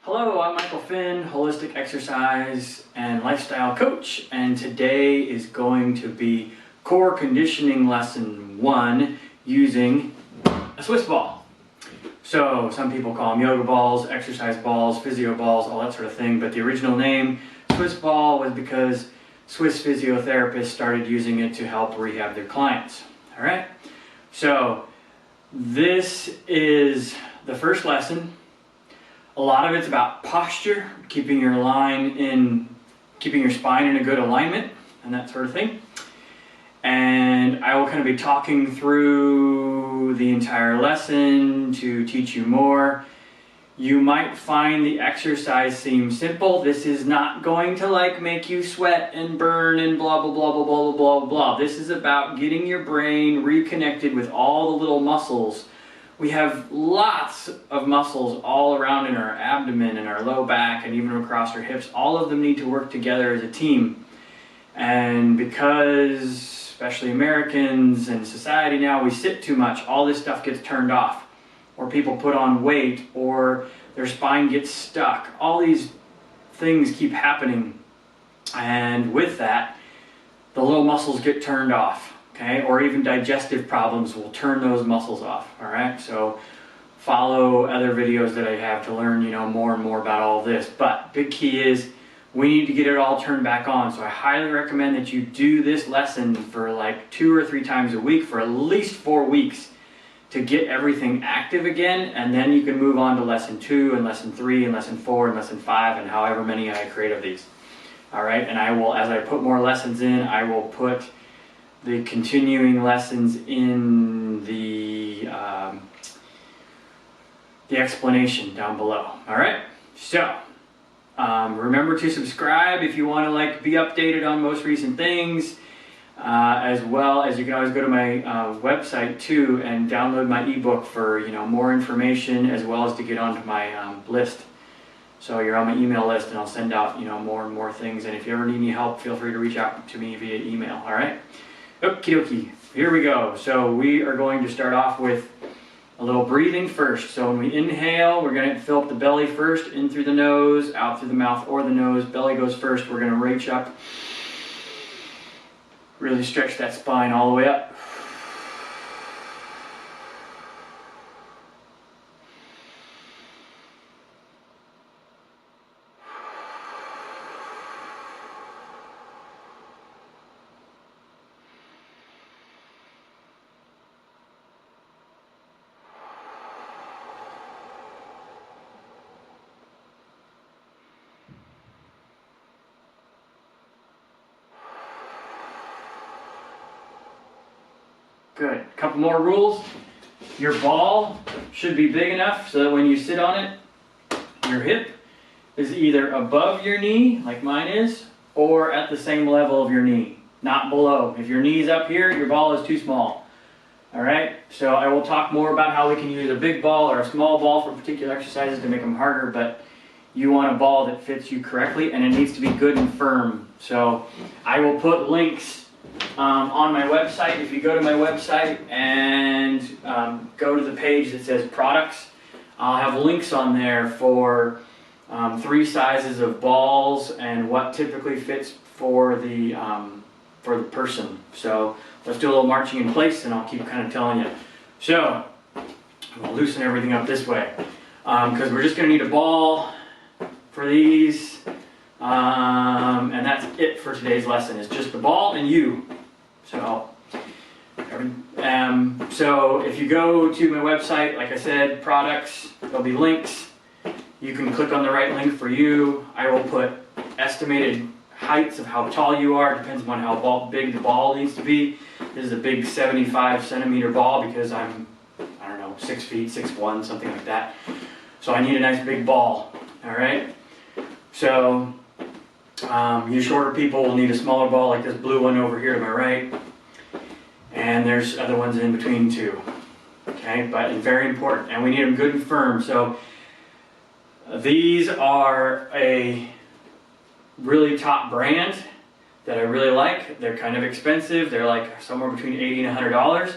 Hello, I'm Michael Finn, holistic exercise and lifestyle coach, and today is going to be core conditioning lesson 1 using a Swiss ball. So some people call them yoga balls, exercise balls, physio balls, all that sort of thing, but the original name Swiss ball was because Swiss physiotherapists started using it to help rehab their clients. All right, so this is the first lesson. A lot of it's about posture, keeping your spine in a good alignment and that sort of thing. And I will kind of be talking through the entire lesson to teach you more. You might find the exercise seems simple. This is not going to make you sweat and burn and blah, blah, blah, blah, blah, blah, blah, blah. This is about getting your brain reconnected with all the little muscles. We have lots of muscles all around in our abdomen and our low back and even across our hips. All of them need to work together as a team. And because, especially Americans and society now, we sit too much, all this stuff gets turned off. Or people put on weight, or their spine gets stuck. All these things keep happening. And with that, the little muscles get turned off. Okay, or even digestive problems will turn those muscles off. All right, so follow other videos that I have to learn, more and more about all this. But big key is we need to get it all turned back on. So I highly recommend that you do this lesson for 2 or 3 times a week for at least 4 weeks to get everything active again, and then you can move on to lesson 2 and lesson 3 and lesson 4 and lesson 5 and however many I create of these. All right, and I will, as I put more lessons in, I will put the continuing lessons in the explanation down below. All right, so remember to subscribe if you want to be updated on most recent things, as well as you can always go to my website too and download my ebook for more information, as well as to get onto my list. So you're on my email list, and I'll send out more and more things. And if you ever need any help, feel free to reach out to me via email. All right. Okie dokie, here we go. So we are going to start off with a little breathing first. So when we inhale, we're going to fill up the belly first, in through the nose, out through the mouth or the nose. Belly goes first. We're going to reach up, really stretch that spine all the way up. Good. A couple more rules. Your ball should be big enough so that when you sit on it, your hip is either above your knee, like mine is, or at the same level of your knee, not below. If your knee's up here, your ball is too small. All right? So I will talk more about how we can use a big ball or a small ball for particular exercises to make them harder, but you want a ball that fits you correctly, and it needs to be good and firm. So I will put links on my website. If you go to my website and go to the page that says products, I'll have links on there for 3 sizes of balls and what typically fits for the person. So let's do a little marching in place, and I'll keep kind of telling you. So I'm going to loosen everything up this way, because we're just going to need a ball for these. And that's it for today's lesson. It's just the ball and you. So if you go to my website, like I said, products, there'll be links. You can click on the right link for you. I will put estimated heights of how tall you are. It depends on how big the ball needs to be. This is a big 75 centimeter ball because I'm, 6 feet, 6'1", something like that. So I need a nice big ball. All right. So you shorter people will need a smaller ball like this blue one over here to my right. And there's other ones in between too. Okay, but it's very important. And we need them good and firm. So these are a really top brand that I really like. They're kind of expensive. They're somewhere between $80 and $100.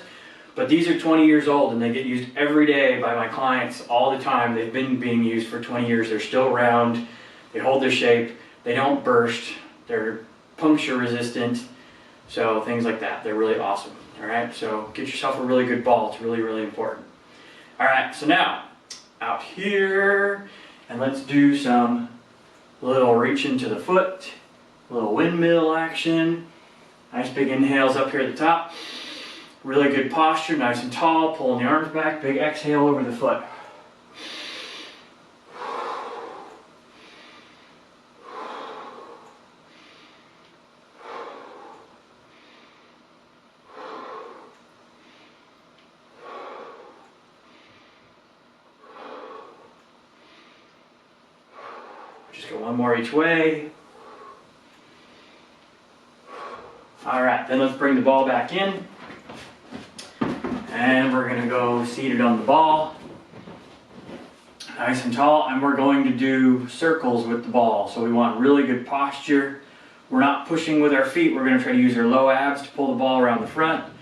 But these are 20 years old and they get used every day by my clients all the time. They've been being used for 20 years. They're still round. They hold their shape. They don't burst. They're puncture resistant. So things like that. They're really awesome. All right. So get yourself a really good ball. It's really, really important. All right. So now out here, and let's do some little reach into the foot, a little windmill action. Nice big inhales up here at the top. Really good posture, nice and tall, pulling the arms back, big exhale over the foot. Just go one more each way. All right, then let's bring the ball back in. And we're going to go seated on the ball, nice and tall, and we're going to do circles with the ball. So we want really good posture. We're not pushing with our feet. We're going to try to use our low abs to pull the ball around the front,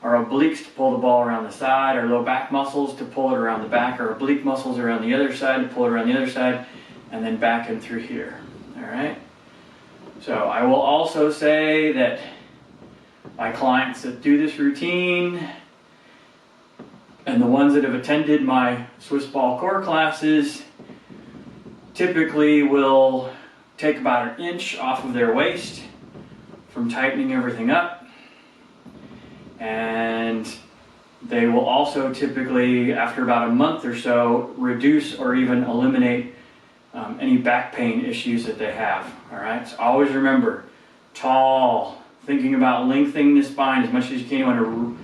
our obliques to pull the ball around the side, our low back muscles to pull it around the back, our oblique muscles around the other side to pull it around the other side, and then back and through here. All right? So I will also say that my clients that do this routine and the ones that have attended my Swiss ball core classes typically will take about 1 inch off of their waist from tightening everything up. And they will also typically, after about a month or so, reduce or even eliminate any back pain issues that they have. All right, so always remember, tall, thinking about lengthening the spine as much as you can. You want to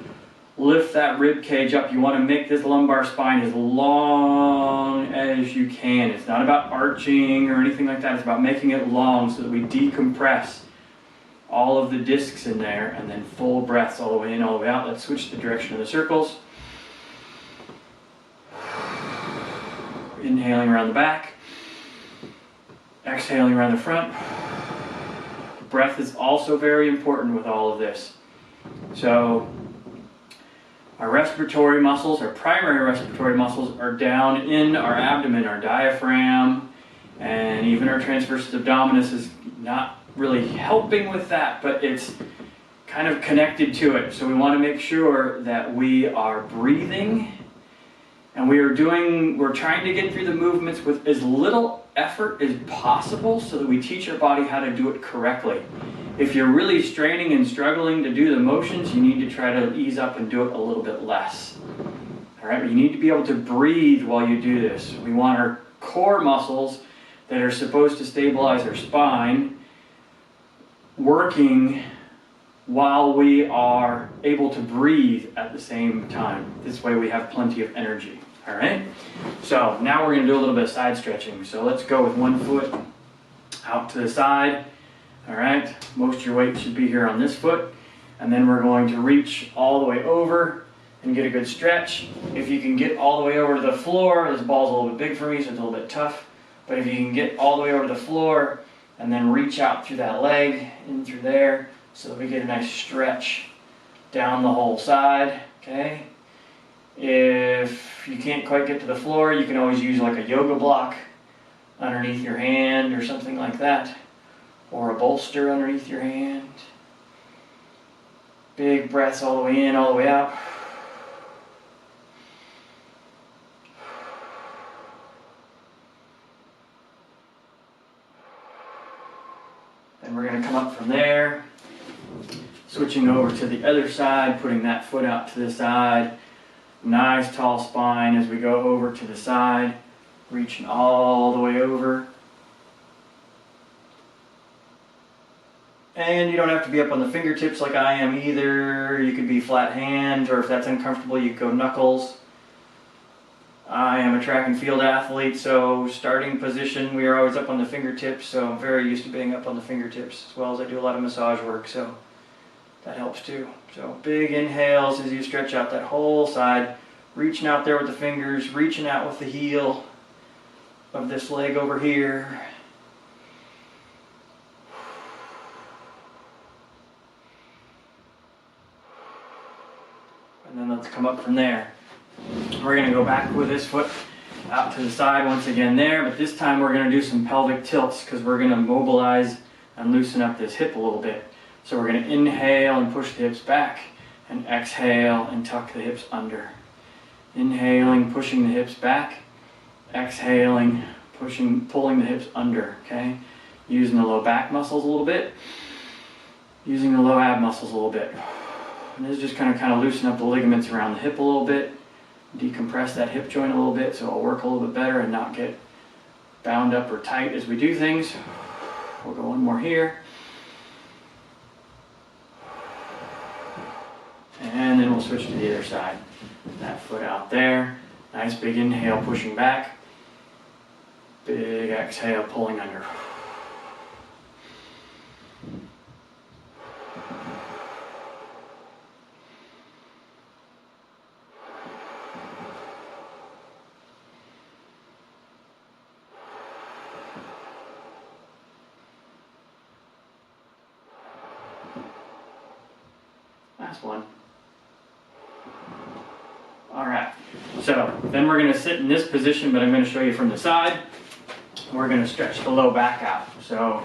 lift that rib cage up. You want to make this lumbar spine as long as you can. It's not about arching or anything like that. It's about making it long so that we decompress all of the discs in there, and then full breaths all the way in, all the way out. Let's switch the direction of the circles. Inhaling around the back. Exhaling around the front. Breath is also very important with all of this. So our respiratory muscles, our primary respiratory muscles, are down in our abdomen, our diaphragm, and even our transversus abdominis is not really helping with that, but it's kind of connected to it. So we want to make sure that we are breathing, and we're trying to get through the movements with as little effort as possible so that we teach our body how to do it correctly. If you're really straining and struggling to do the motions, you need to try to ease up and do it a little bit less. All right, but you need to be able to breathe while you do this. We want our core muscles that are supposed to stabilize our spine working while we are able to breathe at the same time. This way we have plenty of energy. All right, so now we're going to do a little bit of side stretching. So let's go with one foot out to the side. All right, most of your weight should be here on this foot. And then we're going to reach all the way over and get a good stretch. If you can get all the way over to the floor, this ball's a little bit big for me, so it's a little bit tough. But if you can get all the way over to the floor and then reach out through that leg, in through there, so that we get a nice stretch down the whole side, okay? If you can't quite get to the floor, you can always use like a yoga block underneath your hand or something like that, or a bolster underneath your hand. Big breaths all the way in, all the way out. Then we're going to come up from there, switching over to the other side, putting that foot out to the side. Nice tall spine as we go over to the side, reaching all the way over. And you don't have to be up on the fingertips like I am either. You could be flat hand, or if that's uncomfortable, you could go knuckles. I am a track and field athlete, so starting position, we are always up on the fingertips, so I'm very used to being up on the fingertips, as well as I do a lot of massage work, so that helps too. So big inhales as you stretch out that whole side, reaching out there with the fingers, reaching out with the heel of this leg over here. And then let's let's come up from there. We're going to go back with this foot out to the side once again there, but this time we're going to do some pelvic tilts because we're going to mobilize and loosen up this hip a little bit. So we're going to inhale and push the hips back, and exhale and tuck the hips under. Inhaling, pushing the hips back, exhaling, pulling the hips under, okay? Using the low back muscles a little bit, using the low ab muscles a little bit. And this is just kind of loosen up the ligaments around the hip a little bit, decompress that hip joint a little bit so it'll work a little bit better and not get bound up or tight as we do things. We'll go one more here. And then we'll switch to the other side. That foot out there. Nice big inhale, pushing back. Big exhale, pulling under. Last one. Alright, so then we're going to sit in this position, but I'm going to show you from the side. We're going to stretch the low back out. So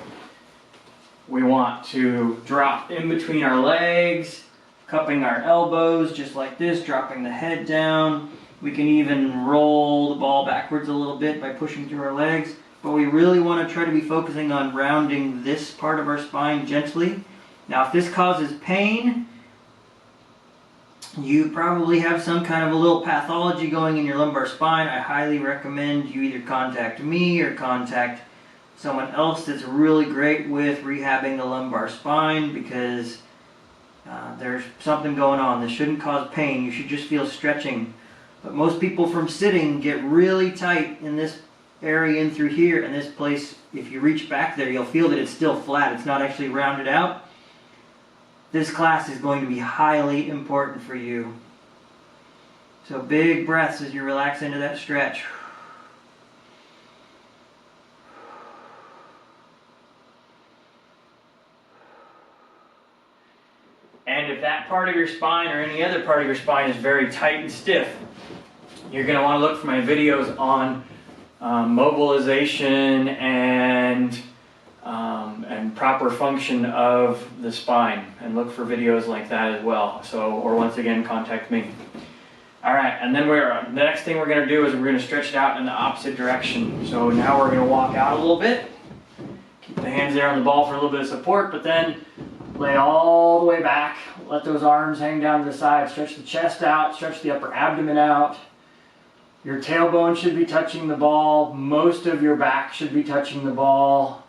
we want to drop in between our legs, cupping our elbows just like this, dropping the head down. We can even roll the ball backwards a little bit by pushing through our legs, but we really want to try to be focusing on rounding this part of our spine gently. Now if this causes pain, you probably have some kind of a little pathology going in your lumbar spine. I highly recommend you either contact me or contact someone else that's really great with rehabbing the lumbar spine, because there's something going on. This shouldn't cause pain. You should just feel stretching. But most people from sitting get really tight in this area and through here, and this place, if you reach back there, you'll feel that it's still flat. It's not actually rounded out. This class is going to be highly important for you. So big breaths as you relax into that stretch. And if that part of your spine or any other part of your spine is very tight and stiff, you're going to want to look for my videos on mobilization and proper function of the spine, and look for videos like that as well. So, or once again, contact me. All right, and then the next thing we're going to do is we're going to stretch it out in the opposite direction. So now we're going to walk out a little bit. Keep the hands there on the ball for a little bit of support, but then lay all the way back. Let those arms hang down to the side. Stretch the chest out, stretch the upper abdomen out. Your tailbone should be touching the ball. Most of your back should be touching the ball.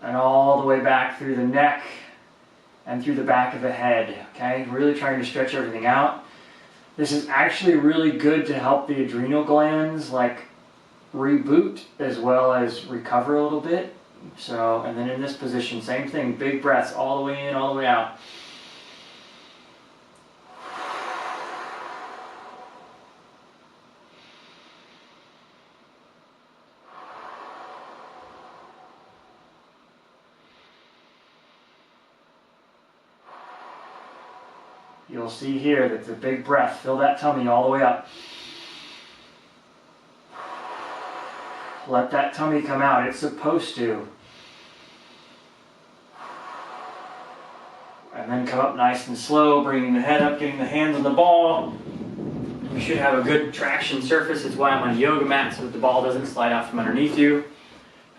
And all the way back through the neck and through the back of the head, okay? Really trying to stretch everything out. This is actually really good to help the adrenal glands like reboot as well as recover a little bit. So, and then in this position, same thing, big breaths all the way in, all the way out. You'll see here that the big breath, fill that tummy all the way up. Let that tummy come out, it's supposed to. And then come up nice and slow, bringing the head up, getting the hands on the ball. You should have a good traction surface. It's why I'm on a yoga mat, so that the ball doesn't slide out from underneath you.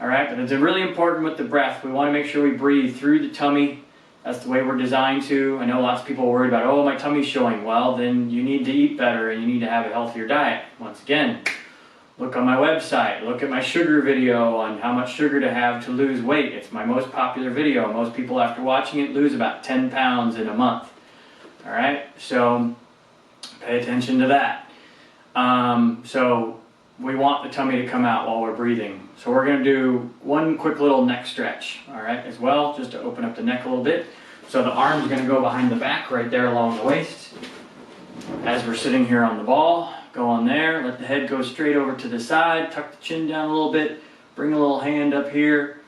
All right, but it's really important with the breath. We want to make sure we breathe through the tummy. That's the way we're designed to. I know lots of people are worried about, oh, my tummy's showing. Well, then you need to eat better and you need to have a healthier diet. Once again, look on my website. Look at my sugar video on how much sugar to have to lose weight. It's my most popular video. Most people, after watching it, lose about 10 pounds in a month. All right, so pay attention to that. So we want the tummy to come out while we're breathing. So we're going to do one quick little neck stretch, all right, as well, just to open up the neck a little bit. So the arm's going to go behind the back right there along the waist. As we're sitting here on the ball, go on there, let the head go straight over to the side, tuck the chin down a little bit, bring a little hand up here,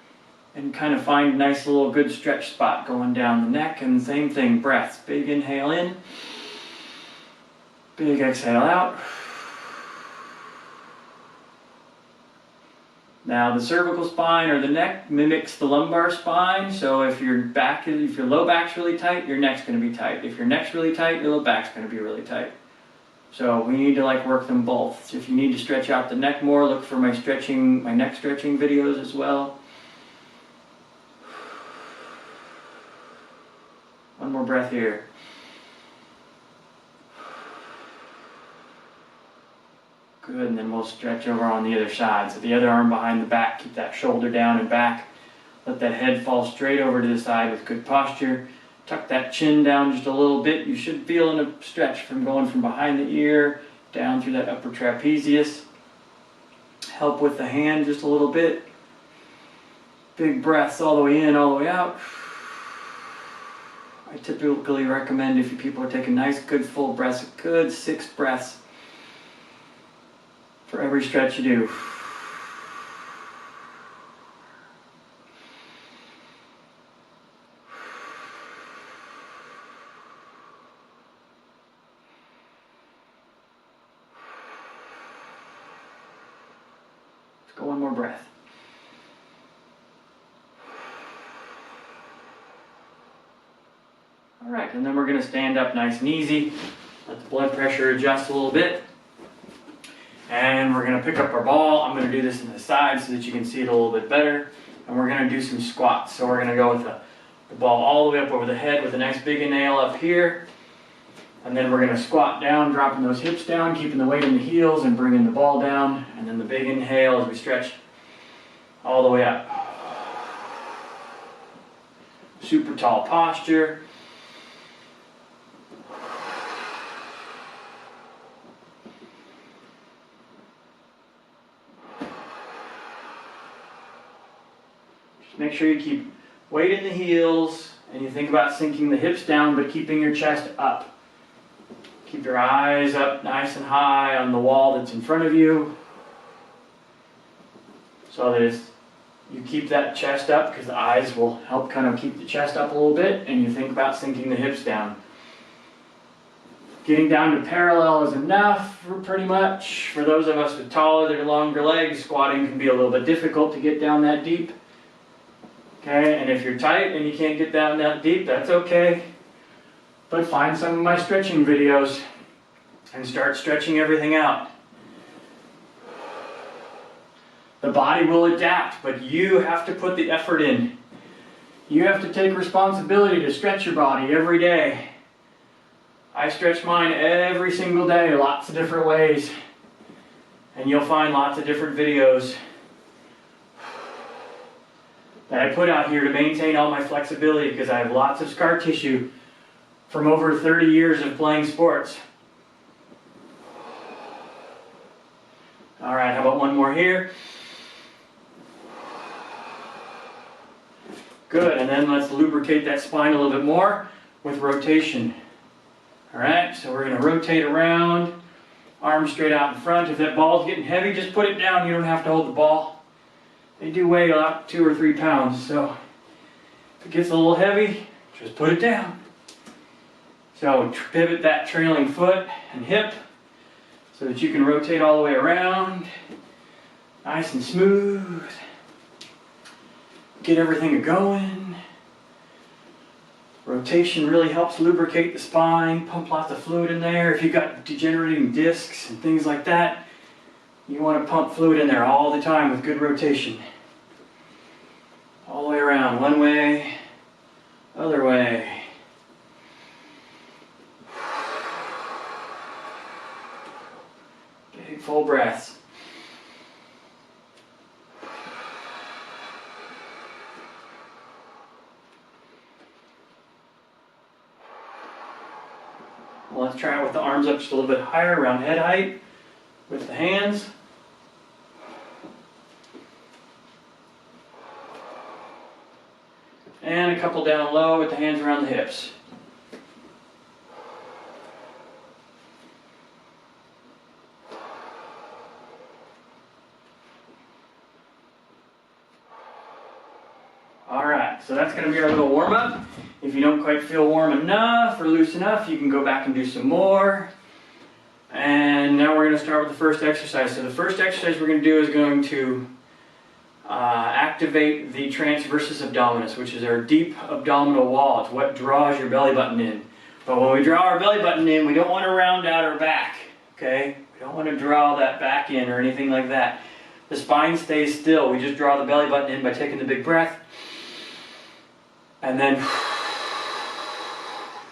and kind of find a nice little good stretch spot going down the neck. And same thing, breaths. Big inhale in. Big exhale out. Now the cervical spine or the neck mimics the lumbar spine, so if your low back's really tight, your neck's going to be tight. If your neck's really tight, your low back's going to be really tight. So we need to like work them both. So if you need to stretch out the neck more, look for my neck stretching videos as well. One more breath here. Good, and then we'll stretch over on the other side. So the other arm behind the back, keep that shoulder down and back. Let that head fall straight over to the side with good posture. Tuck that chin down just a little bit. You should feel a stretch from going from behind the ear down through that upper trapezius. Help with the hand just a little bit. Big breaths all the way in, all the way out. I typically recommend if people are taking nice, good full breaths, a good 6 breaths for every stretch you do. Let's go one more breath. All right, and then we're going to stand up nice and easy. Let the blood pressure adjust a little bit. And we're going to pick up our ball. I'm going to do this in the side so that you can see it a little bit better. And we're going to do some squats. So we're going to go with the ball all the way up over the head with a nice big inhale up here. And then we're going to squat down, dropping those hips down, keeping the weight in the heels and bringing the ball down. And then the big inhale as we stretch all the way up. Super tall posture. Make sure you keep weight in the heels and you think about sinking the hips down but keeping your chest up. Keep your eyes up nice and high on the wall that's in front of you so that you keep that chest up because the eyes will help kind of keep the chest up a little bit and you think about sinking the hips down. Getting down to parallel is enough pretty much. For those of us with taller or longer legs, squatting can be a little bit difficult to get down that deep. Okay, and if you're tight and you can't get down that deep, that's okay. But find some of my stretching videos and start stretching everything out. The body will adapt, but you have to put the effort in. You have to take responsibility to stretch your body every day. I stretch mine every single day, lots of different ways. And you'll find lots of different videos that I put out here to maintain all my flexibility because I have lots of scar tissue from over 30 years of playing sports. All right, how about one more here? Good, and then let's lubricate that spine a little bit more with rotation. All right, so we're going to rotate around, arms straight out in front. If that ball's getting heavy, just put it down. You don't have to hold the ball. They do weigh about 2 or 3 pounds, so if it gets a little heavy, just put it down. So pivot that trailing foot and hip so that you can rotate all the way around, nice and smooth. Get everything going. Rotation really helps lubricate the spine, pump lots of fluid in there. If you've got degenerating discs and things like that, you want to pump fluid in there all the time with good rotation. All the way around, one way, other way. Big full breaths. Well, let's try it with the arms up just a little bit higher, around head height, with the hands. And a couple down low with the hands around the hips. All right, so that's going to be our little warm-up. If you don't quite feel warm enough or loose enough, you can go back and do some more. And now we're going to start with the first exercise. So the first exercise we're going to do is going to activate the transversus abdominis, which is our deep abdominal wall. It's what draws your belly button in. But when we draw our belly button in, we don't want to round out our back, okay? We don't want to draw that back in or anything like that. The spine stays still. We just draw the belly button in by taking the big breath and then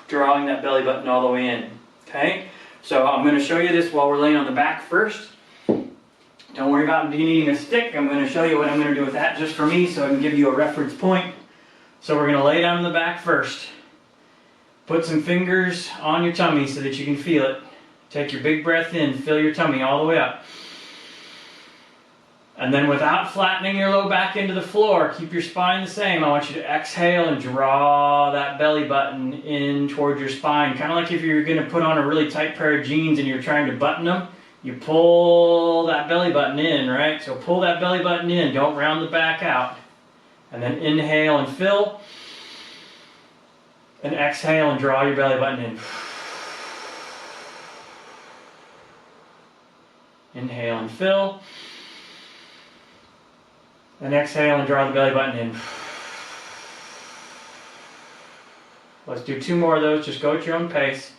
drawing that belly button all the way in, okay? So I'm going to show you this while we're laying on the back first. Don't worry about needing a stick. I'm going to show you what I'm going to do with that just for me so I can give you a reference point. So we're going to lay down on the back first. Put some fingers on your tummy so that you can feel it. Take your big breath in, fill your tummy all the way up. And then without flattening your low back into the floor, keep your spine the same. I want you to exhale and draw that belly button in towards your spine. Kind of like if you're going to put on a really tight pair of jeans and you're trying to button them. You pull that belly button in, right? So pull that belly button in. Don't round the back out. And then inhale and fill. And exhale and draw your belly button in. Inhale and fill. And exhale and draw the belly button in. Let's do 2 more of those. Just go at your own pace.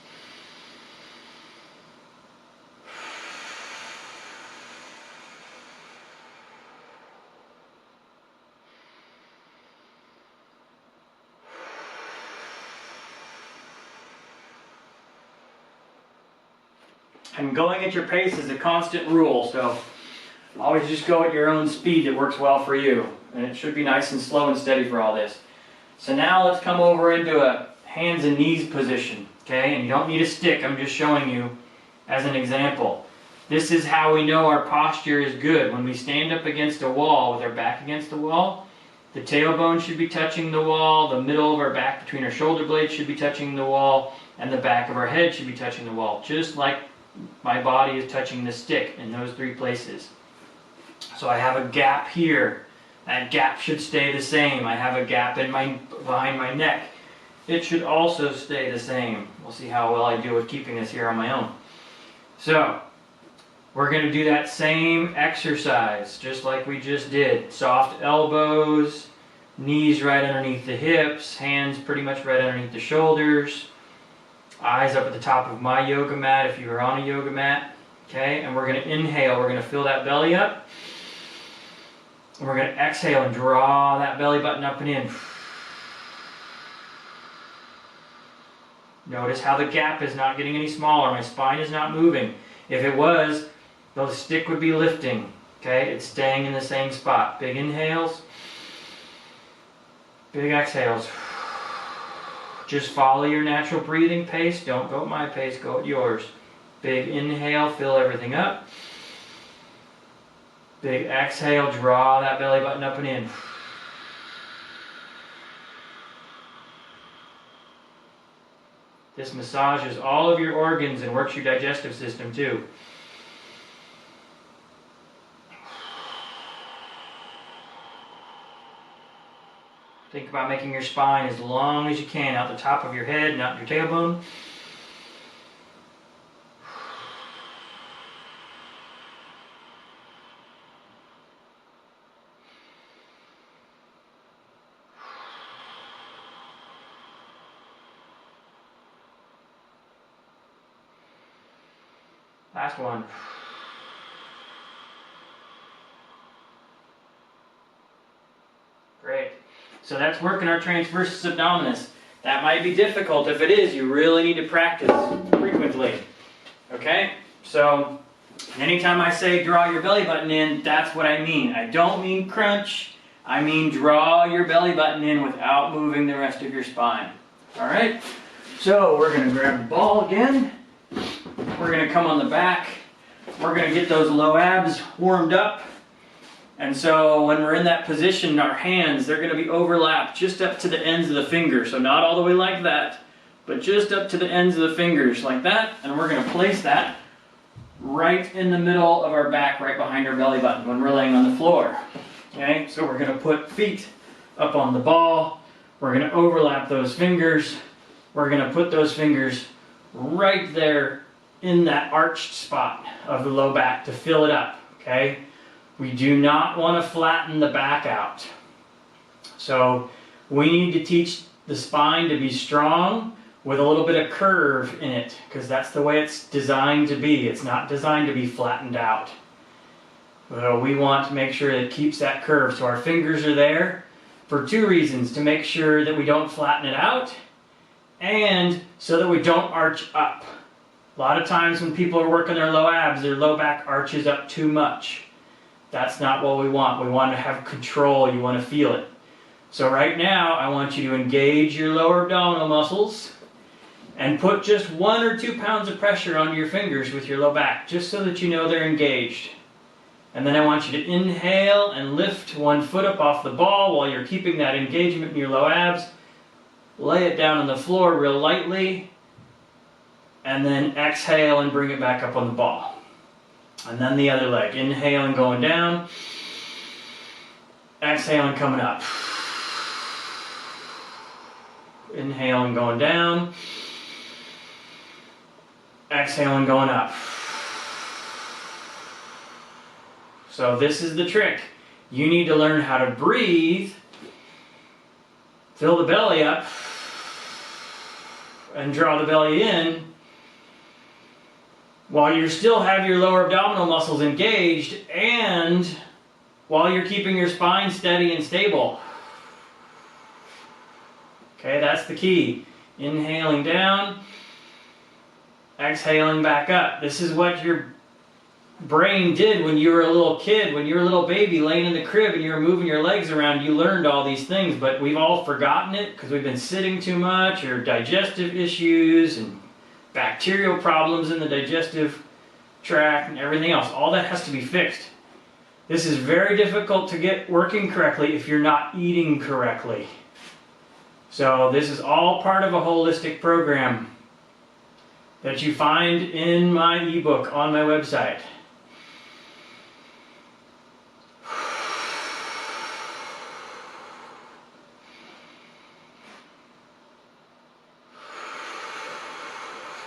And going at your pace is a constant rule, so always just go at your own speed that works well for you. And it should be nice and slow and steady for all this. So now let's come over into a hands and knees position, okay? And you don't need a stick, I'm just showing you as an example. This is how we know our posture is good. When we stand up against a wall with our back against the wall, the tailbone should be touching the wall, the middle of our back between our shoulder blades should be touching the wall, and the back of our head should be touching the wall, just like my body is touching the stick in those 3 places. So I have a gap here. That gap should stay the same. I have a gap in behind my neck. It should also stay the same. We'll see how well I do with keeping this here on my own. So we're going to do that same exercise just like we just did. Soft elbows, knees right underneath the hips, hands pretty much right underneath the shoulders. Eyes up at the top of my yoga mat if you are on a yoga mat. Okay, and we're going to inhale. We're going to fill that belly up. And we're going to exhale and draw that belly button up and in. Notice how the gap is not getting any smaller. My spine is not moving. If it was, the stick would be lifting. Okay, it's staying in the same spot. Big inhales. Big exhales. Just follow your natural breathing pace. Don't go at my pace, go at yours. Big inhale, fill everything up. Big exhale, draw that belly button up and in. This massages all of your organs and works your digestive system too. Think about making your spine as long as you can out the top of your head, not your tailbone. Last one. Great. So that's working our transversus abdominis. That might be difficult. If it is, you really need to practice frequently. Okay? So anytime I say draw your belly button in, that's what I mean. I don't mean crunch. I mean draw your belly button in without moving the rest of your spine. Alright? So we're going to grab the ball again. We're going to come on the back. We're going to get those low abs warmed up. And so when we're in that position, our hands, they're going to be overlapped just up to the ends of the fingers. So not all the way like that, but just up to the ends of the fingers like that. And we're going to place that right in the middle of our back, right behind our belly button when we're laying on the floor. Okay, so we're going to put feet up on the ball. We're going to overlap those fingers. We're going to put those fingers right there in that arched spot of the low back to fill it up, okay? We do not want to flatten the back out. So we need to teach the spine to be strong with a little bit of curve in it, because that's the way it's designed to be. It's not designed to be flattened out. So we want to make sure it keeps that curve. So our fingers are there for two reasons: to make sure that we don't flatten it out, and so that we don't arch up. A lot of times when people are working their low abs, their low back arches up too much. That's not what we want. We want to have control. You want to feel it. So right now, I want you to engage your lower abdominal muscles and put just 1 or 2 pounds of pressure on your fingers with your low back, just so that you know they're engaged. And then I want you to inhale and lift one foot up off the ball while you're keeping that engagement in your low abs. Lay it down on the floor real lightly, and then exhale and bring it back up on the ball. And then the other leg, inhale and going down, exhale and coming up. Inhale and going down, exhale and going up. So this is the trick. You need to learn how to breathe, fill the belly up, and draw the belly in while you still have your lower abdominal muscles engaged, and while you're keeping your spine steady and stable. Okay, that's the key. Inhaling down, exhaling back up. This is what your brain did when you were a little kid, when you were a little baby laying in the crib and you were moving your legs around. You learned all these things, but we've all forgotten it because we've been sitting too much, or digestive issues and bacterial problems in the digestive tract and everything else. All that has to be fixed. This is very difficult to get working correctly if you're not eating correctly. So this is all part of a holistic program that you find in my ebook on my website.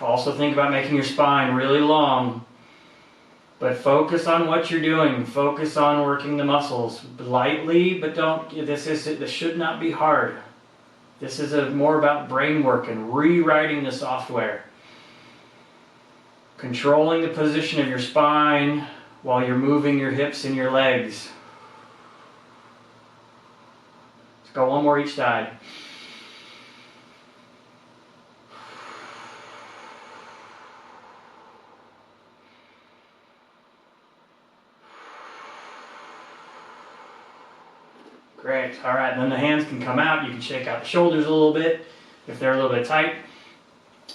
Also think about making your spine really long, but focus on what you're doing. Focus on working the muscles lightly, but this should not be hard. This is more about brain work and rewriting the software. Controlling the position of your spine while you're moving your hips and your legs. Let's go one more each side. Great. All right, then the hands can come out. You can shake out the shoulders a little bit if they're a little bit tight.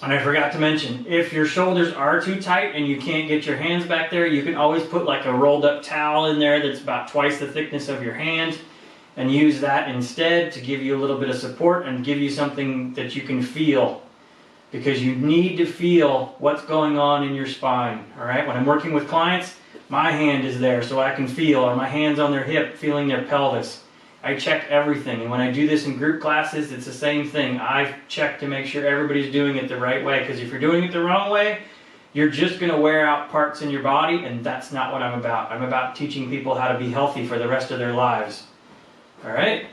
And I forgot to mention, if your shoulders are too tight and you can't get your hands back there, you can always put like a rolled up towel in there that's about twice the thickness of your hand, and use that instead to give you a little bit of support and give you something that you can feel, because you need to feel what's going on in your spine. All right, when I'm working with clients, my hand is there so I can feel, or my hand's on their hip feeling their pelvis. I check everything, and when I do this in group classes, it's the same thing. I check to make sure everybody's doing it the right way, because if you're doing it the wrong way, you're just going to wear out parts in your body, and that's not what I'm about. I'm about teaching people how to be healthy for the rest of their lives. All right?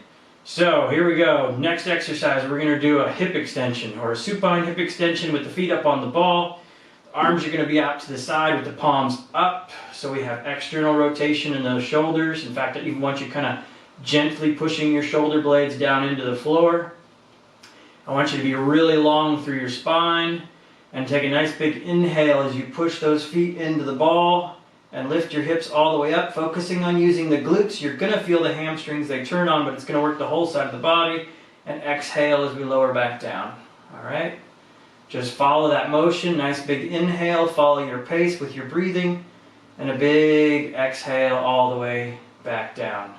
So here we go. Next exercise, we're going to do a hip extension, or a supine hip extension with the feet up on the ball. The arms are going to be out to the side with the palms up, so we have external rotation in those shoulders. In fact, I even want you kind of gently pushing your shoulder blades down into the floor. I want you to be really long through your spine, and take a nice big inhale as you push those feet into the ball and lift your hips all the way up, focusing on using the glutes. You're going to feel the hamstrings, they turn on, but it's going to work the whole side of the body. And exhale as we lower back down. All right? Just follow that motion. Nice big inhale, follow your pace with your breathing, and a big exhale all the way back down.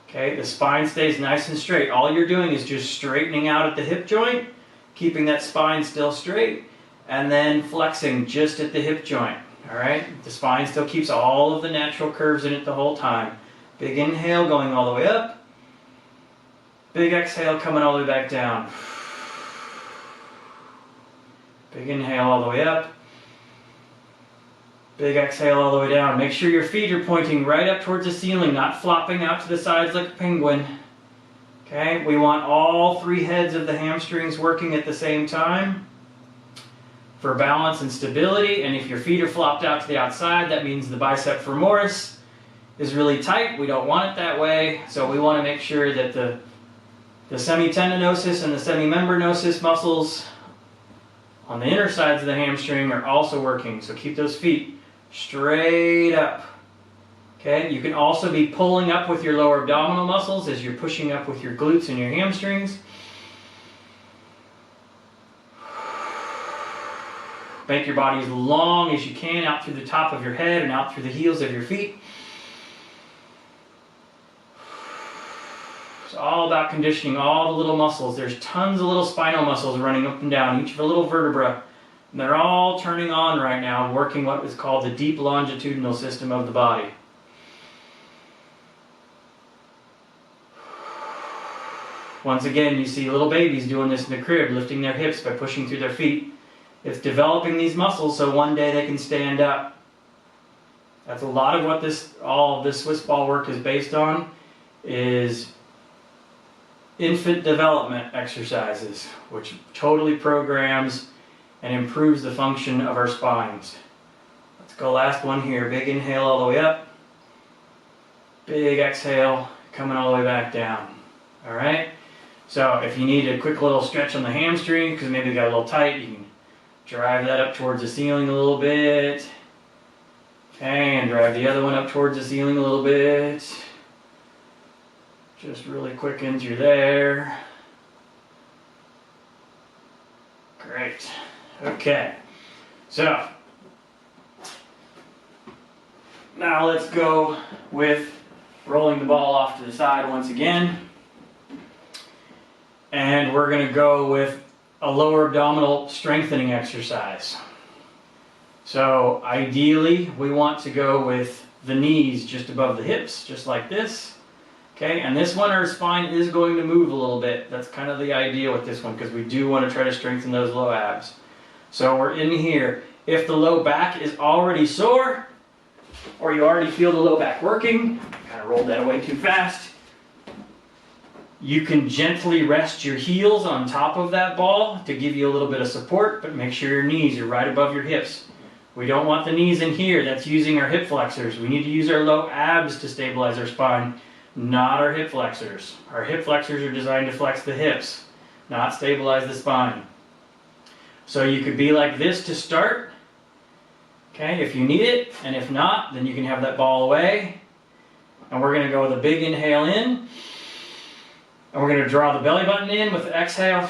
Okay, the spine stays nice and straight. All you're doing is just straightening out at the hip joint, keeping that spine still straight, and then flexing just at the hip joint. All right, the spine still keeps all of the natural curves in it the whole time. Big inhale going all the way up. Big exhale coming all the way back down. Big inhale all the way up. Big exhale all the way down. Make sure your feet are pointing right up towards the ceiling, not flopping out to the sides like a penguin. Okay, we want all three heads of the hamstrings working at the same time for balance and stability. And if your feet are flopped out to the outside, that means the bicep femoris is really tight. We don't want it that way. So we want to make sure that the semitendinosus and the semimembranosus muscles on the inner sides of the hamstring are also working. So keep those feet straight up. Okay, you can also be pulling up with your lower abdominal muscles as you're pushing up with your glutes and your hamstrings. Make your body as long as you can out through the top of your head and out through the heels of your feet. It's all about conditioning all the little muscles. There's tons of little spinal muscles running up and down each of the little vertebra. And they're all turning on right now, working what is called the deep longitudinal system of the body. Once again, you see little babies doing this in the crib, lifting their hips by pushing through their feet. It's developing these muscles so one day they can stand up. That's a lot of what all of this Swiss ball work is based on, is infant development exercises, which totally programs and improves the function of our spines. Let's go last one here. Big inhale all the way up. Big exhale, coming all the way back down. All right? So if you need a quick little stretch on the hamstring, because maybe it got a little tight, you can drive that up towards the ceiling a little bit. Okay, and drive the other one up towards the ceiling a little bit. Just really quick in through there. Great. Okay. So, now let's go with rolling the ball off to the side once again. And we're going to go with a lower abdominal strengthening exercise. So ideally, we want to go with the knees just above the hips, just like this. Okay, and this one, our spine is going to move a little bit. That's kind of the idea with this one, because we do want to try to strengthen those low abs. So we're in here. If the low back is already sore, or you already feel the low back working, kind of rolled that away too fast, you can gently rest your heels on top of that ball to give you a little bit of support, but make sure your knees are right above your hips. We don't want the knees in here. That's using our hip flexors. We need to use our low abs to stabilize our spine, not our hip flexors. Our hip flexors are designed to flex the hips, not stabilize the spine. So you could be like this to start, okay, if you need it, and if not, then you can have that ball away. And we're going to go with a big inhale in. And we're going to draw the belly button in with the exhale,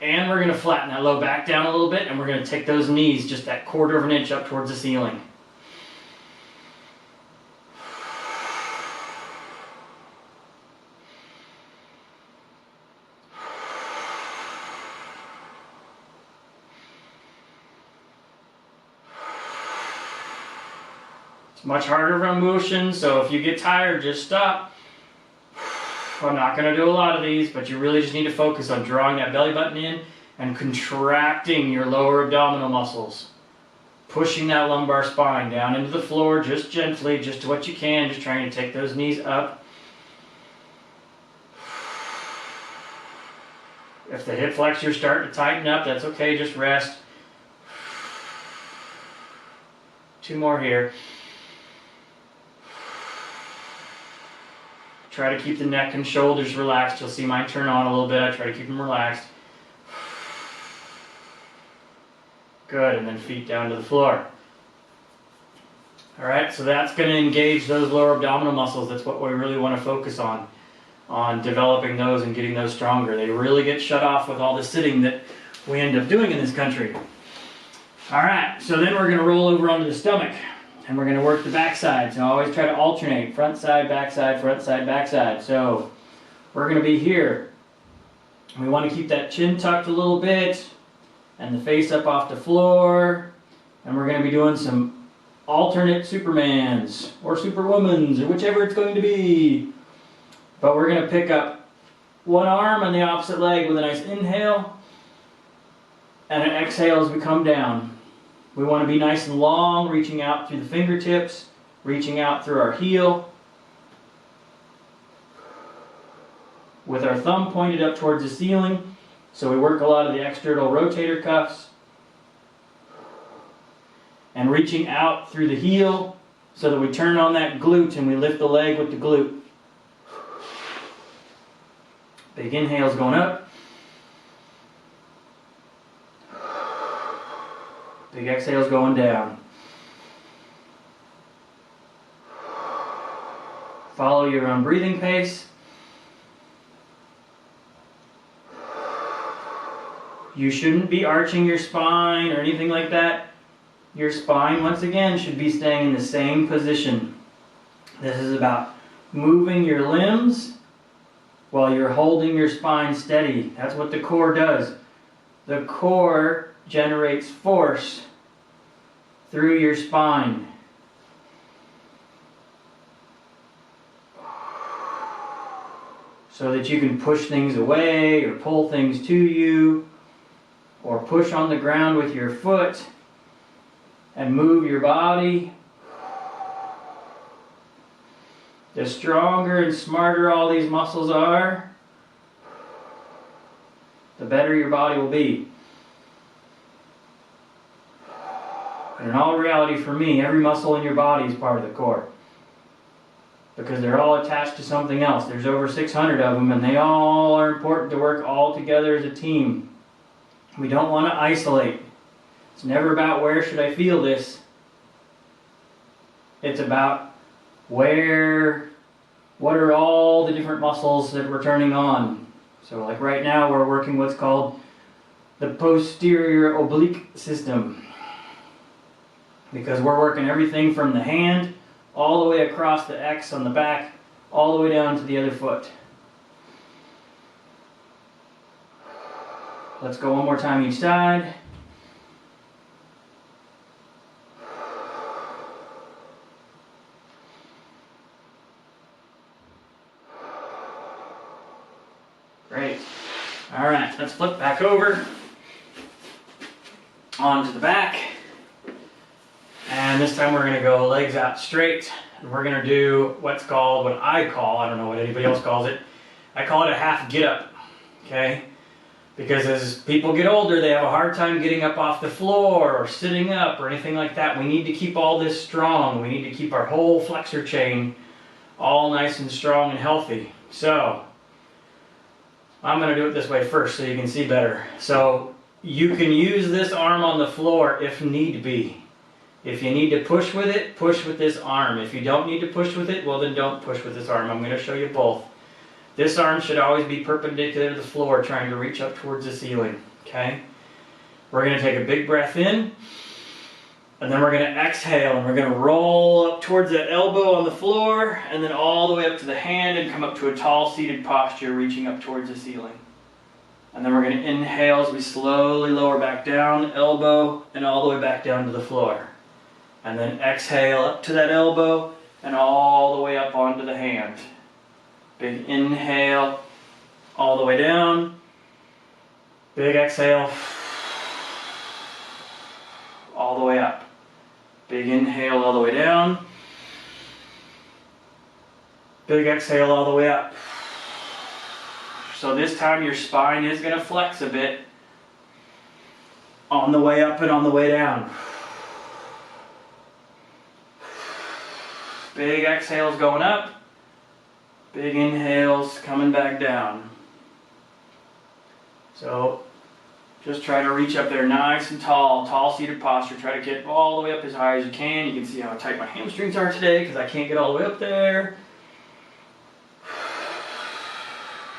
and we're going to flatten that low back down a little bit, and we're going to take those knees just that 1/4 of an inch up towards the ceiling. It's much harder of a motion, so if you get tired, just stop. I'm not going to do a lot of these, but you really just need to focus on drawing that belly button in and contracting your lower abdominal muscles. Pushing that lumbar spine down into the floor just gently, just to what you can, just trying to take those knees up. If the hip flexors start to tighten up, that's okay, just rest. 2 more here. Try to keep the neck and shoulders relaxed. You'll see mine turn on a little bit. I try to keep them relaxed. Good, and then feet down to the floor. All right, so that's going to engage those lower abdominal muscles. That's what we really want to focus on developing those and getting those stronger. They really get shut off with all the sitting that we end up doing in this country. All right, so then we're going to roll over onto the stomach. And we're going to work the backside. So always try to alternate front side, back side, front side, back side. So we're going to be here. We want to keep that chin tucked a little bit and the face up off the floor. And we're going to be doing some alternate Supermans or Superwomans or whichever it's going to be. But we're going to pick up one arm on the opposite leg with a nice inhale and an exhale as we come down. We want to be nice and long, reaching out through the fingertips, reaching out through our heel, with our thumb pointed up towards the ceiling. So we work a lot of the external rotator cuffs, and reaching out through the heel so that we turn on that glute and we lift the leg with the glute. Big inhales going up. Big exhales going down. Follow your own breathing pace. You shouldn't be arching your spine or anything like that. Your spine, once again, should be staying in the same position. This is about moving your limbs while you're holding your spine steady. That's what the core does. The core generates force through your spine. So that you can push things away or pull things to you or push on the ground with your foot and move your body. The stronger and smarter all these muscles are, the better your body will be. And in all reality, for me, every muscle in your body is part of the core, because they're all attached to something else. There's over 600 of them, and they all are important to work all together as a team. We don't want to isolate. It's never about where should I feel this. It's about what are all the different muscles that we're turning on. So like right now we're working what's called the posterior oblique system, because we're working everything from the hand all the way across the X on the back, all the way down to the other foot. Let's go one more time each side. Great. All right, let's flip back over onto the back. And this time we're going to go legs out straight. And we're going to do what's called, what I call, I don't know what anybody else calls it, I call it a half get up. Okay? Because as people get older, they have a hard time getting up off the floor or sitting up or anything like that. We need to keep all this strong. We need to keep our whole flexor chain all nice and strong and healthy. So I'm going to do it this way first so you can see better. So you can use this arm on the floor if need be. If you need to push with it, push with this arm. If you don't need to push with it, well then don't push with this arm. I'm going to show you both. This arm should always be perpendicular to the floor, trying to reach up towards the ceiling. Okay? We're going to take a big breath in, and then we're going to exhale, and we're going to roll up towards that elbow on the floor, and then all the way up to the hand and come up to a tall seated posture, reaching up towards the ceiling. And then we're going to inhale as we slowly lower back down, elbow, and all the way back down to the floor. And then exhale up to that elbow, and all the way up onto the hand. Big inhale, all the way down. Big exhale, all the way up. Big inhale, all the way down. Big exhale, all the way up. So this time your spine is going to flex a bit on the way up and on the way down. Big exhales going up. Big inhales coming back down. So just try to reach up there nice and tall seated posture. Try to get all the way up as high as you can. You can see how tight my hamstrings are today because I can't get all the way up there.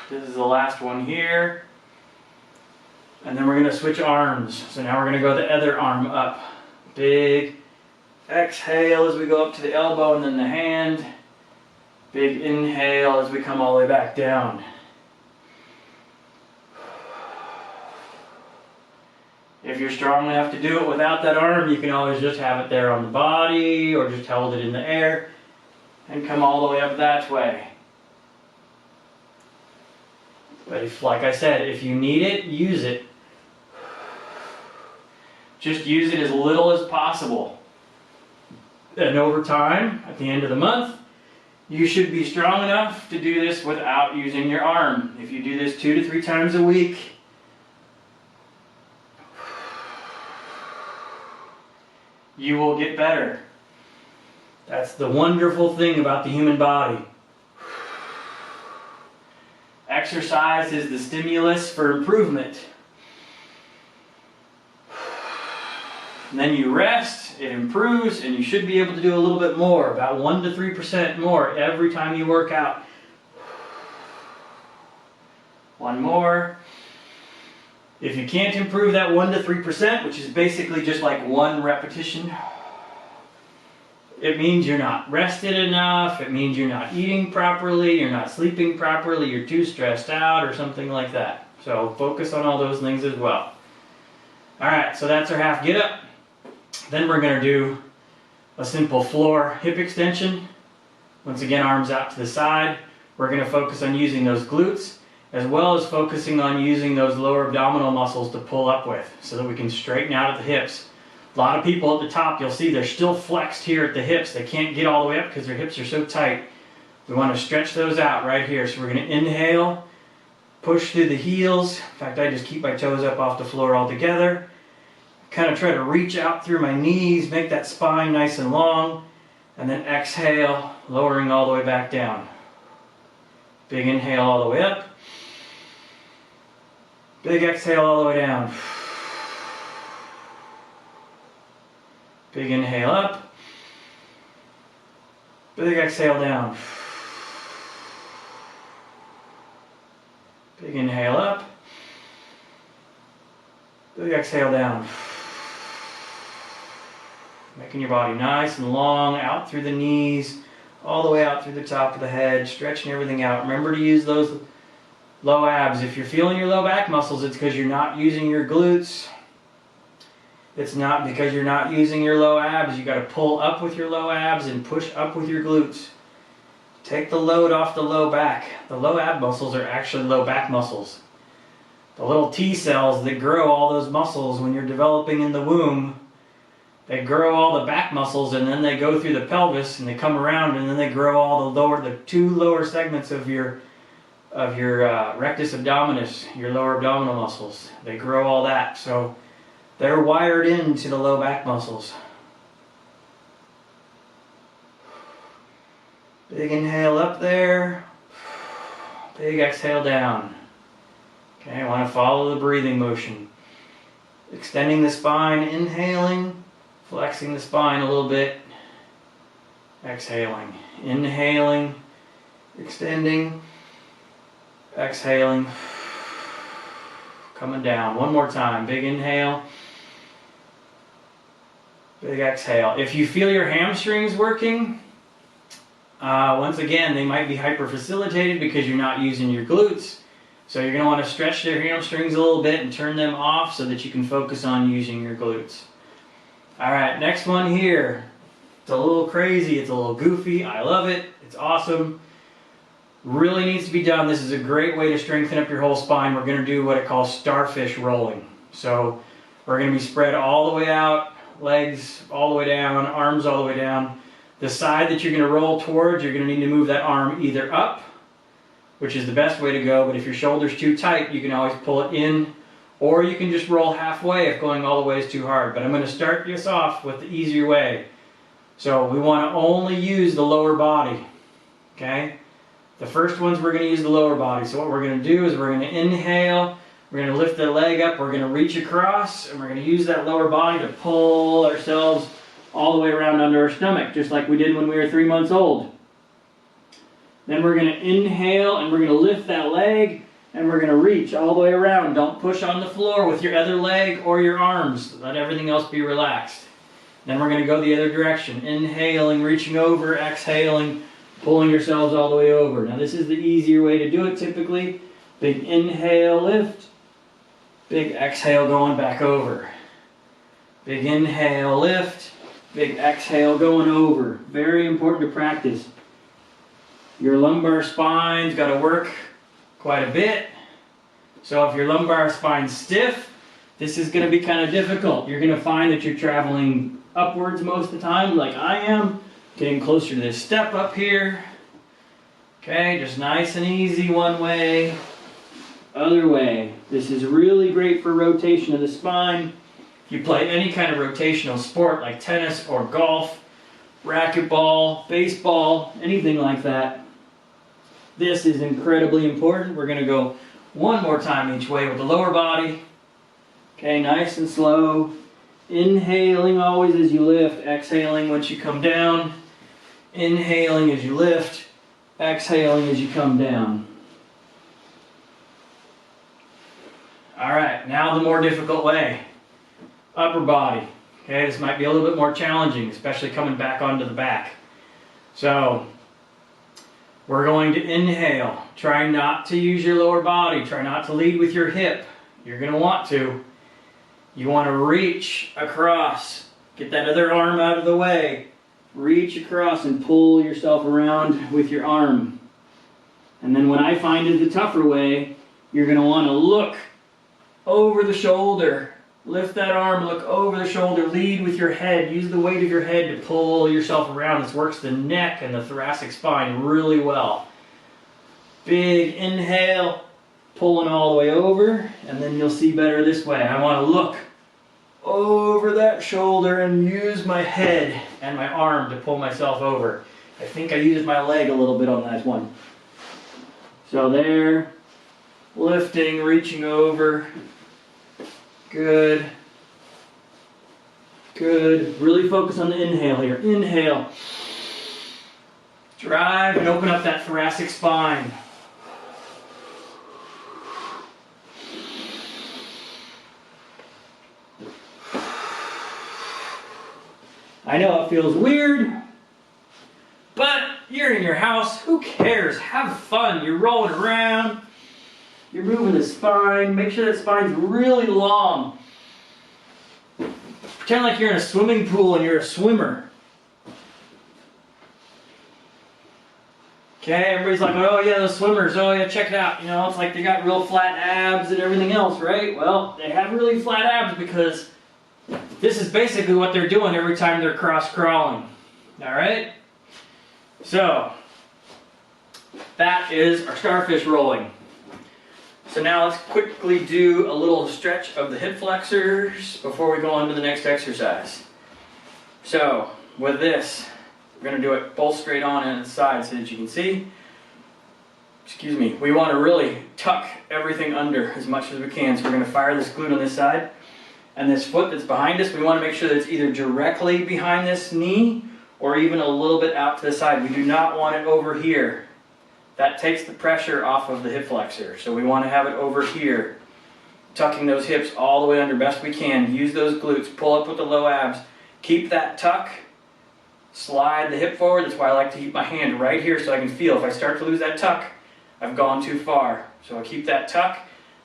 This is the last one here. And then we're going to switch arms. So now we're going to go the other arm up. Big exhale as we go up to the elbow and then the hand. Big inhale as we come all the way back down. If you're strong enough to do it without that arm, you can always just have it there on the body or just hold it in the air and come all the way up that way. But if, like I said, if you need it, use it. Just use it as little as possible. And over time, at the end of the month, you should be strong enough to do this without using your arm. If you do this 2 to 3 times a week, you will get better. That's the wonderful thing about the human body. Exercise is the stimulus for improvement. And then you rest, it improves, and you should be able to do a little bit more, about 1 to 3% more every time you work out. One more. If you can't improve that 1 to 3%, which is basically just like 1 repetition, it means you're not rested enough, it means you're not eating properly, you're not sleeping properly, you're too stressed out or something like that. So focus on all those things as well. Alright, so that's our half get up. Then we're going to do a simple floor hip extension. Once again, arms out to the side. We're going to focus on using those glutes, as well as focusing on using those lower abdominal muscles to pull up with, so that we can straighten out at the hips. A lot of people at the top, you'll see they're still flexed here at the hips. They can't get all the way up because their hips are so tight. We want to stretch those out right here. So we're going to inhale, push through the heels. In fact, I just keep my toes up off the floor altogether. Kind of try to reach out through my knees, make that spine nice and long, and then exhale, lowering all the way back down. Big inhale all the way up. Big exhale all the way down. Big inhale up. Big exhale down. Big inhale up. Big exhale down. Making your body nice and long, out through the knees, all the way out through the top of the head, stretching everything out. Remember to use those low abs. If you're feeling your low back muscles, it's because you're not using your glutes. It's not because you're not using your low abs. You got to pull up with your low abs and push up with your glutes. Take the load off the low back. The low ab muscles are actually low back muscles. The little T cells that grow all those muscles when you're developing in the womb, they grow all the back muscles, and then they go through the pelvis and they come around, and then they grow all the 2 lower segments of your rectus abdominis, your lower abdominal muscles. They grow all that. So they're wired into the low back muscles. Big inhale up there. Big exhale down. Okay, I want to follow the breathing motion. Extending the spine, inhaling, flexing the spine a little bit, exhaling. Inhaling, extending, exhaling, coming down. One more time. Big inhale, big exhale. If you feel your hamstrings working, once again, they might be hyperfacilitated because you're not using your glutes. So you're going to want to stretch their hamstrings a little bit and turn them off so that you can focus on using your glutes. Alright, next one here. It's a little crazy, it's a little goofy. I love it. It's awesome. Really needs to be done. This is a great way to strengthen up your whole spine. We're going to do what it calls Starfish Rolling. So we're going to be spread all the way out, legs all the way down, arms all the way down. The side that you're going to roll towards, you're going to need to move that arm either up, which is the best way to go, but if your shoulder's too tight, you can always pull it in, or you can just roll halfway if going all the way is too hard. But I'm going to start this off with the easier way. So we want to only use the lower body, okay? The first ones we're going to use the lower body. So what we're going to do is we're going to inhale, we're going to lift the leg up, we're going to reach across, and we're going to use that lower body to pull ourselves all the way around under our stomach, just like we did when we were 3 months old. Then we're going to inhale and we're going to lift that leg and we're going to reach all the way around. Don't push on the floor with your other leg or your arms. Let everything else be relaxed. Then we're going to go the other direction. Inhaling, reaching over, exhaling, pulling yourselves all the way over. Now this is the easier way to do it typically. Big inhale, lift. Big exhale going back over. Big inhale, lift. Big exhale going over. Very important to practice. Your lumbar spine's got to work quite a bit. So if your lumbar spine's stiff, This is going to be kind of difficult. You're going to find that you're traveling upwards most of the time, like I am, getting closer to this step up here. Okay, just nice and easy one way, other way. This is really great for rotation of the spine. If you play any kind of rotational sport like tennis or golf, racquetball, baseball, anything like that, this is incredibly important. We're going to go one more time each way with the lower body. Okay, nice and slow. Inhaling always as you lift, exhaling once you come down. Inhaling as you lift, exhaling as you come down. All right, now the more difficult way. Upper body. Okay, this might be a little bit more challenging, especially coming back onto the back. So, we're going to inhale. Try not to use your lower body. Try not to lead with your hip. You're going to want to. You want to reach across. Get that other arm out of the way. Reach across and pull yourself around with your arm. And then when I find it the tougher way, you're going to want to look over the shoulder. Lift that arm, look over the shoulder, lead with your head. Use the weight of your head to pull yourself around. This works the neck and the thoracic spine really well. Big inhale, pulling all the way over, and then you'll see better this way. I want to look over that shoulder and use my head and my arm to pull myself over. I think I used my leg a little bit on that one. So there, lifting, reaching over. Good. Good. Really focus on the inhale here. Inhale. Drive and open up that thoracic spine. I know it feels weird, but you're in your house. Who cares? Have fun. You're rolling around. You're moving the spine. Make sure that spine's really long. Pretend like you're in a swimming pool and you're a swimmer. Okay, everybody's like, oh yeah, those swimmers, oh yeah, check it out. You know, it's like they got real flat abs and everything else, right? Well, they have really flat abs because this is basically what they're doing every time they're cross-crawling. Alright? So, that is our starfish rolling. So now let's quickly do a little stretch of the hip flexors before we go on to the next exercise. So, with this, we're going to do it both straight on and side so that you can see. Excuse me. We want to really tuck everything under as much as we can. So we're going to fire this glute on this side. And this foot that's behind us, we want to make sure that it's either directly behind this knee or even a little bit out to the side. We do not want it over here. That takes the pressure off of the hip flexor. So we want to have it over here. Tucking those hips all the way under best we can. Use those glutes. Pull up with the low abs. Keep that tuck. Slide the hip forward. That's why I like to keep my hand right here so I can feel. If I start to lose that tuck, I've gone too far. So I keep that tuck.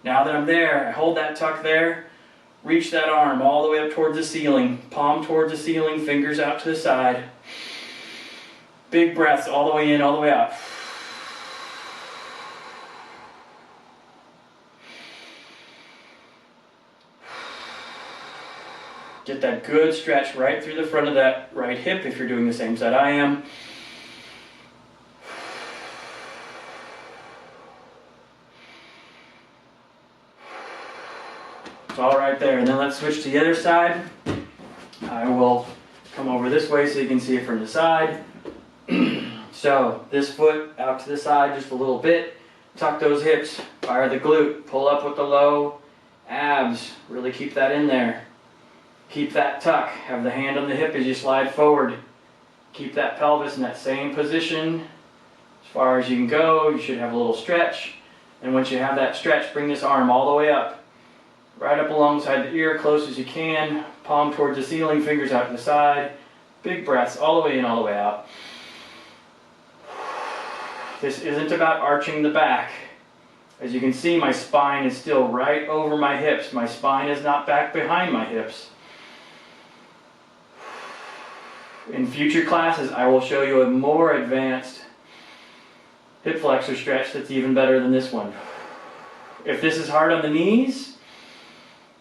Now that I'm there, I hold that tuck there. Reach that arm all the way up towards the ceiling. Palm towards the ceiling, fingers out to the side. Big breaths all the way in, all the way out. Get that good stretch right through the front of that right hip if you're doing the same side I am. It's all right there. And then let's switch to the other side. I will come over this way so you can see it from the side. So this foot out to the side just a little bit. Tuck those hips. Fire the glute. Pull up with the low abs. Really keep that in there. Keep that tuck. Have the hand on the hip as you slide forward. Keep that pelvis in that same position as far as you can go. You should have a little stretch. And once you have that stretch, bring this arm all the way up. Right up alongside the ear, close as you can. Palm towards the ceiling, fingers out to the side. Big breaths all the way in, all the way out. This isn't about arching the back. As you can see, my spine is still right over my hips. My spine is not back behind my hips. In future classes, I will show you a more advanced hip flexor stretch that's even better than this one. If this is hard on the knees,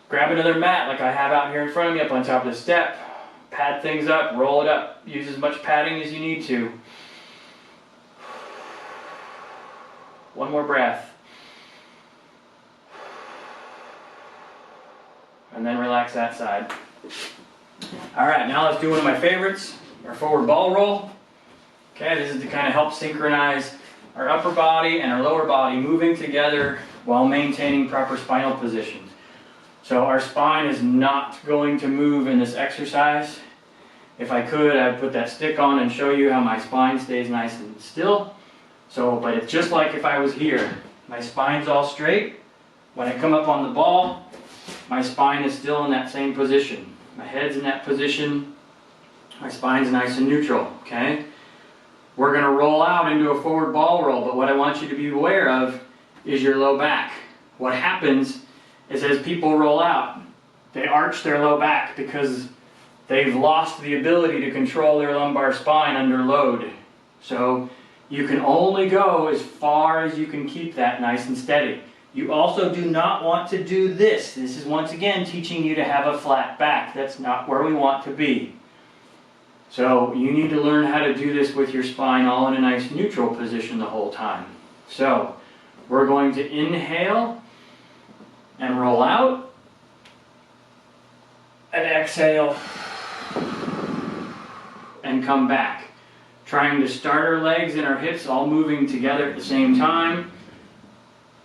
Grab another mat like I have out here in front of me up on top of the step. Pad things up, roll it up. Use as much padding as you need to. One more breath. And then relax that side. All right, now let's do one of my favorites, our forward ball roll. Okay, this is to kind of help synchronize our upper body and our lower body moving together while maintaining proper spinal positions. So our spine is not going to move in this exercise. If I could, I'd put that stick on and show you how my spine stays nice and still. But it's just like if I was here. My spine's all straight. When I come up on the ball, my spine is still in that same position. My head's in that position. My spine's nice and neutral, okay? We're going to roll out into a forward ball roll, but what I want you to be aware of is your low back. What happens is as people roll out, they arch their low back because they've lost the ability to control their lumbar spine under load. So you can only go as far as you can keep that nice and steady. You also do not want to do this. This is once again teaching you to have a flat back. That's not where we want to be. So you need to learn how to do this with your spine all in a nice neutral position the whole time. So we're going to inhale and roll out, and exhale and come back. Trying to start our legs and our hips all moving together at the same time,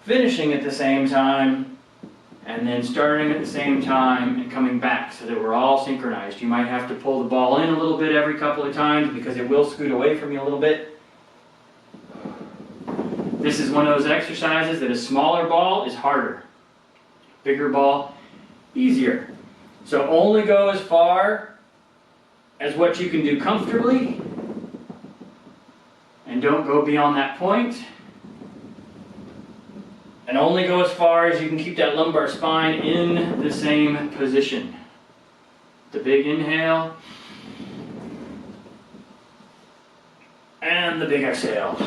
finishing at the same time, and then starting at the same time and coming back so that we're all synchronized. You might have to pull the ball in a little bit every couple of times because it will scoot away from you a little bit. This is one of those exercises that a smaller ball is harder. Bigger ball, easier. So only go as far as what you can do comfortably, and don't go beyond that point. And only go as far as you can keep that lumbar spine in the same position. The big inhale, and the big exhale.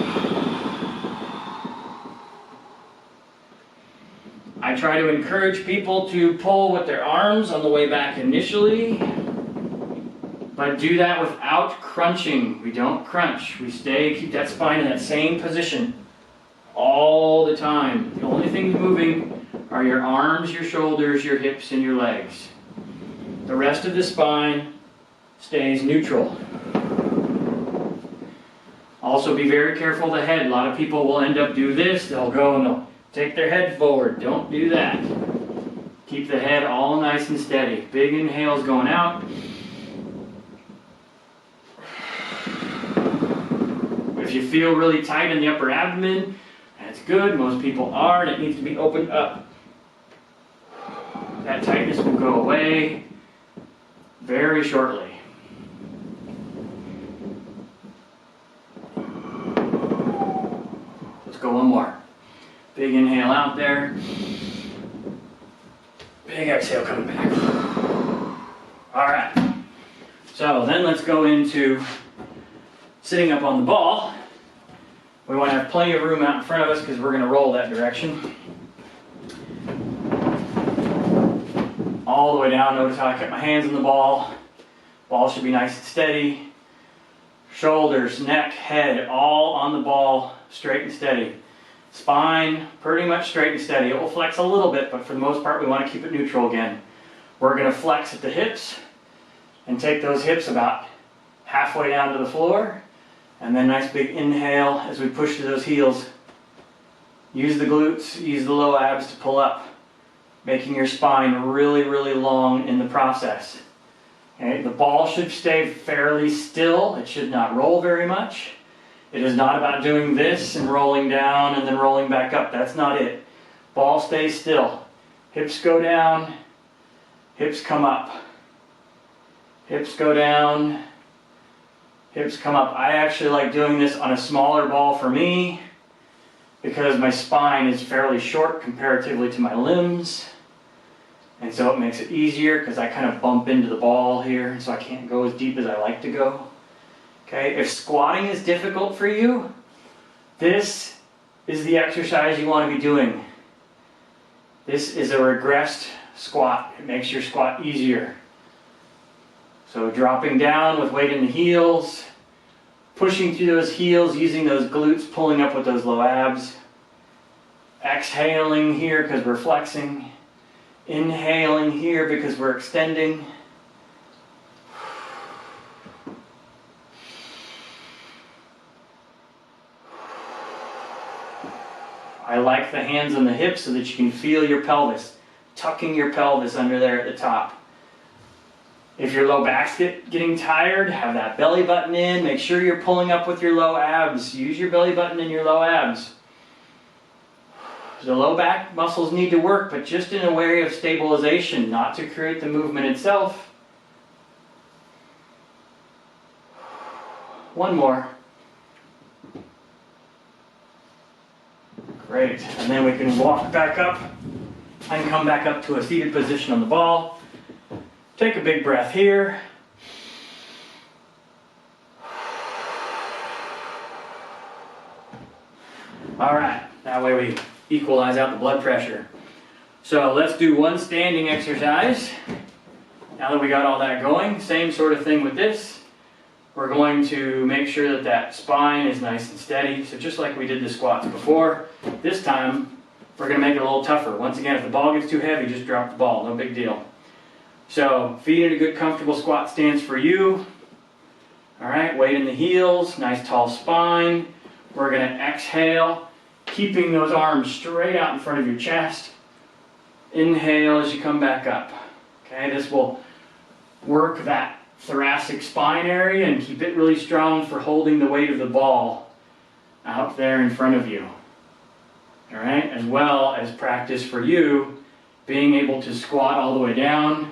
I try to encourage people to pull with their arms on the way back initially, but do that without crunching. We don't crunch. We keep that spine in that same position all the time. The only things moving are your arms, your shoulders, your hips, and your legs. The rest of the spine stays neutral. Also be very careful of the head. A lot of people will end up do this. They'll go and they'll take their head forward. Don't do that. Keep the head all nice and steady. Big inhales going out. If you feel really tight in the upper abdomen, that's good. Most people are, and it needs to be opened up. That tightness will go away very shortly. Let's go one more. Big inhale out there. Big exhale coming back. All right. So then let's go into sitting up on the ball. We want to have plenty of room out in front of us because we're going to roll that direction. All the way down. Notice how I kept my hands on the ball. Ball should be nice and steady. Shoulders, neck, head, all on the ball, straight and steady. Spine, pretty much straight and steady. It will flex a little bit, but for the most part, we want to keep it neutral again. We're going to flex at the hips and take those hips about halfway down to the floor. And then nice big inhale as we push to those heels. Use the glutes, use the low abs to pull up, making your spine really, really long in the process. Okay, the ball should stay fairly still. It should not roll very much. It is not about doing this and rolling down and then rolling back up. That's not it. Ball stays still. Hips go down, hips come up. Hips go down, hips come up. I actually like doing this on a smaller ball for me because my spine is fairly short comparatively to my limbs. And so it makes it easier because I kind of bump into the ball here, so I can't go as deep as I like to go. Okay, if squatting is difficult for you, this is the exercise you want to be doing. This is a regressed squat. It makes your squat easier. So dropping down with weight in the heels, pushing through those heels, using those glutes, pulling up with those low abs. Exhaling here because we're flexing. Inhaling here because we're extending. I like the hands on the hips so that you can feel your pelvis, tucking your pelvis under there at the top. If your low back's getting tired, have that belly button in. Make sure you're pulling up with your low abs. Use your belly button and your low abs. The low back muscles need to work, but just in a way of stabilization, not to create the movement itself. One more. Great. And then we can walk back up and come back up to a seated position on the ball. Take a big breath here. All right, that way we equalize out the blood pressure. So let's do one standing exercise. Now that we got all that going, same sort of thing with this. We're going to make sure that that spine is nice and steady. So just like we did the squats before, this time we're going to make it a little tougher. Once again, if the ball gets too heavy, just drop the ball, no big deal. So feet in a good comfortable squat stance for you. All right, weight in the heels, nice tall spine. We're going to exhale, keeping those arms straight out in front of your chest. Inhale as you come back up. Okay, this will work that thoracic spine area and keep it really strong for holding the weight of the ball out there in front of you. All right, as well as practice for you being able to squat all the way down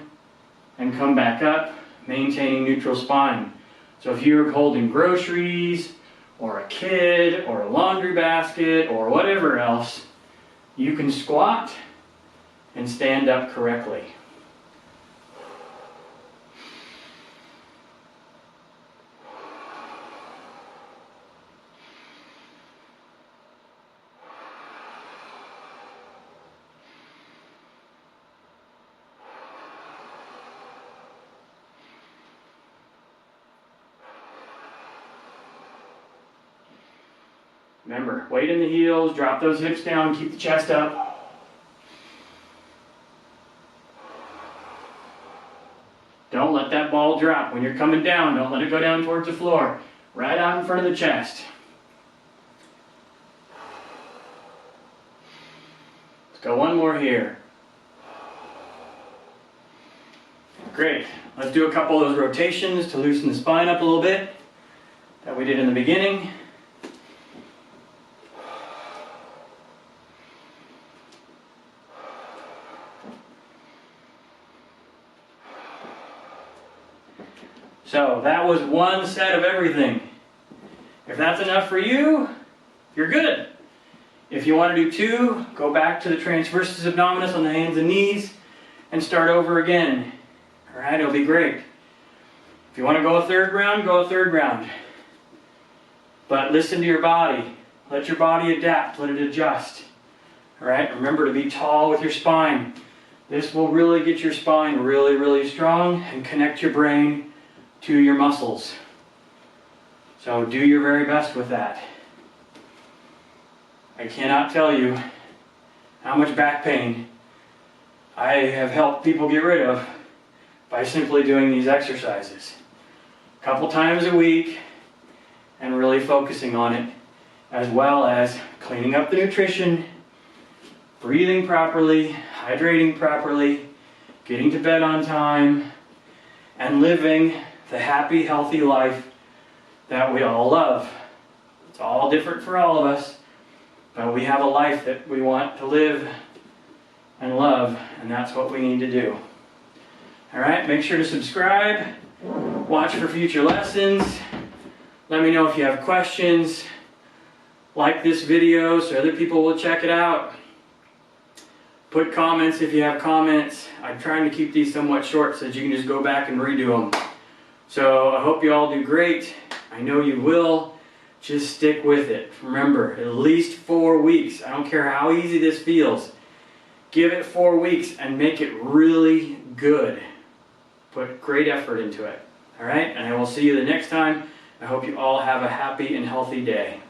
and come back up, maintaining neutral spine. So if you're holding groceries or a kid or a laundry basket or whatever else, you can squat and stand up correctly. Remember, weight in the heels, drop those hips down, keep the chest up. Don't let that ball drop. When you're coming down, don't let it go down towards the floor. Right out in front of the chest. Let's go one more here. Great. Let's do a couple of those rotations to loosen the spine up a little bit that we did in the beginning. So that was one set of everything. If that's enough for you, you're good. If you want to do two, go back to the transversus abdominis on the hands and knees and start over again. All right, it'll be great. If you want to go a third round, go a third round. But listen to your body. Let your body adapt. Let it adjust. All right, remember to be tall with your spine. This will really get your spine really, really strong and connect your brain to your muscles. So do your very best with that. I cannot tell you how much back pain I have helped people get rid of by simply doing these exercises. A couple times a week and really focusing on it, as well as cleaning up the nutrition, breathing properly, hydrating properly, getting to bed on time, and living the happy, healthy life that we all love. It's all different for all of us, but we have a life that we want to live and love, and that's what we need to do. All right, make sure to subscribe, watch for future lessons. Let me know if you have questions. Like this video so other people will check it out. Put comments if you have comments. I'm trying to keep these somewhat short so that you can just go back and redo them. So I hope you all do great. I know you will. Just stick with it. Remember, at least 4 weeks. I don't care how easy this feels. Give it 4 weeks and make it really good. Put great effort into it. All right, and I will see you the next time. I hope you all have a happy and healthy day.